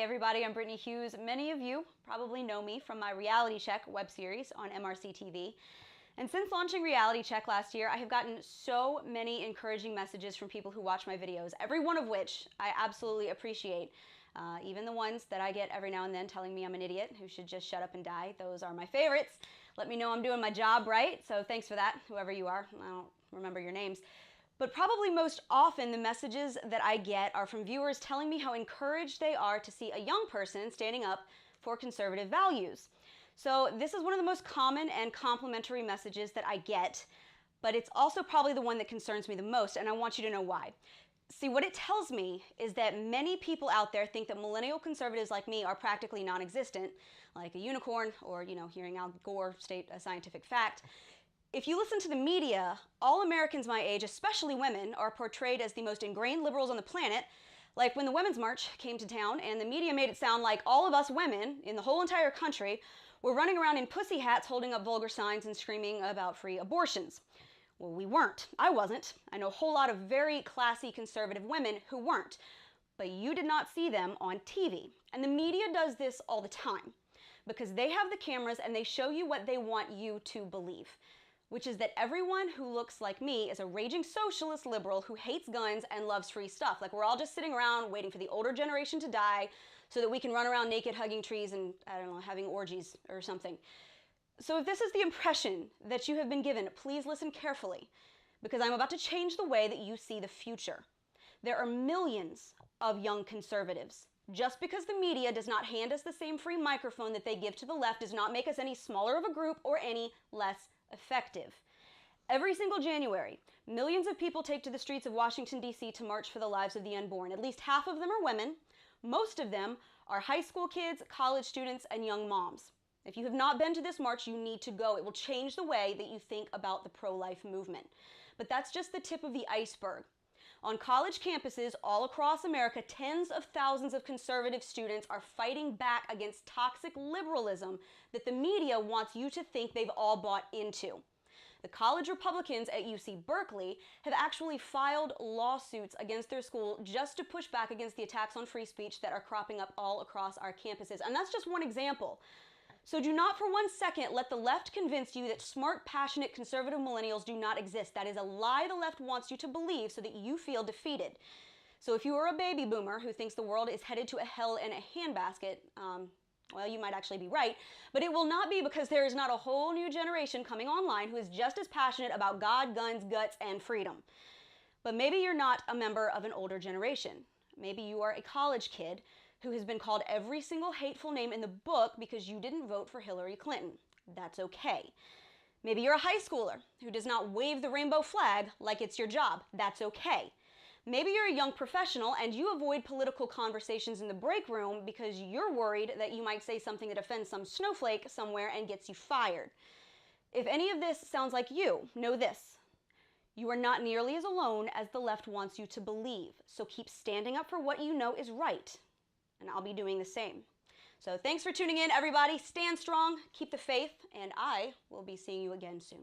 Hey everybody, I'm Brittany Hughes. Many of you probably know me from my Reality Check web series on MRC TV. And since launching Reality Check last year, I have gotten so many encouraging messages from people who watch my videos, every one of which I absolutely appreciate. Even the ones that I get every now and then telling me I'm an idiot who should just shut up and die. Those are my favorites. Let me know I'm doing my job right, so thanks for that, whoever you are. I don't remember your names. But probably most often the messages that I get are from viewers telling me how encouraged they are to see a young person standing up for conservative values. So this is one of the most common and complimentary messages that I get, but it's also probably the one that concerns me the most, and I want you to know why. See, what it tells me is that many people out there think that millennial conservatives like me are practically non-existent, like a unicorn, or, hearing Al Gore state a scientific fact. If you listen to the media, all Americans my age, especially women, are portrayed as the most ingrained liberals on the planet. Like when the Women's March came to town and the media made it sound like all of us women in the whole entire country were running around in pussy hats holding up vulgar signs and screaming about free abortions. Well, we weren't. I wasn't. I know a whole lot of very classy conservative women who weren't. But you did not see them on TV. And the media does this all the time because they have the cameras and they show you what they want you to believe, which is that everyone who looks like me is a raging socialist liberal who hates guns and loves free stuff. Like we're all just sitting around waiting for the older generation to die so that we can run around naked hugging trees and, having orgies or something. So if this is the impression that you have been given, please listen carefully, because I'm about to change the way that you see the future. There are millions of young conservatives. Just because the media does not hand us the same free microphone that they give to the left does not make us any smaller of a group or any less effective. Every single January, millions of people take to the streets of Washington, D.C. to march for the lives of the unborn. At least half of them are women. Most of them are high school kids, college students, and young moms. If you have not been to this march, you need to go. It will change the way that you think about the pro-life movement. But that's just the tip of the iceberg. On college campuses all across America, tens of thousands of conservative students are fighting back against toxic liberalism that the media wants you to think they've all bought into. The college Republicans at UC Berkeley have actually filed lawsuits against their school just to push back against the attacks on free speech that are cropping up all across our campuses. And that's just one example. So do not for 1 second let the left convince you that smart, passionate, conservative millennials do not exist. That is a lie the left wants you to believe so that you feel defeated. So if you are a baby boomer who thinks the world is headed to a hell in a handbasket, well, you might actually be right, but it will not be because there is not a whole new generation coming online who is just as passionate about God, guns, guts, and freedom. But maybe you're not a member of an older generation. Maybe you are a college kid who has been called every single hateful name in the book because you didn't vote for Hillary Clinton. That's okay. Maybe you're a high schooler who does not wave the rainbow flag like it's your job. That's okay. Maybe you're a young professional and you avoid political conversations in the break room because you're worried that you might say something that offends some snowflake somewhere and gets you fired. If any of this sounds like you, know this. You are not nearly as alone as the left wants you to believe. So keep standing up for what you know is right. And I'll be doing the same. So thanks for tuning in, everybody. Stand strong, keep the faith, and I will be seeing you again soon.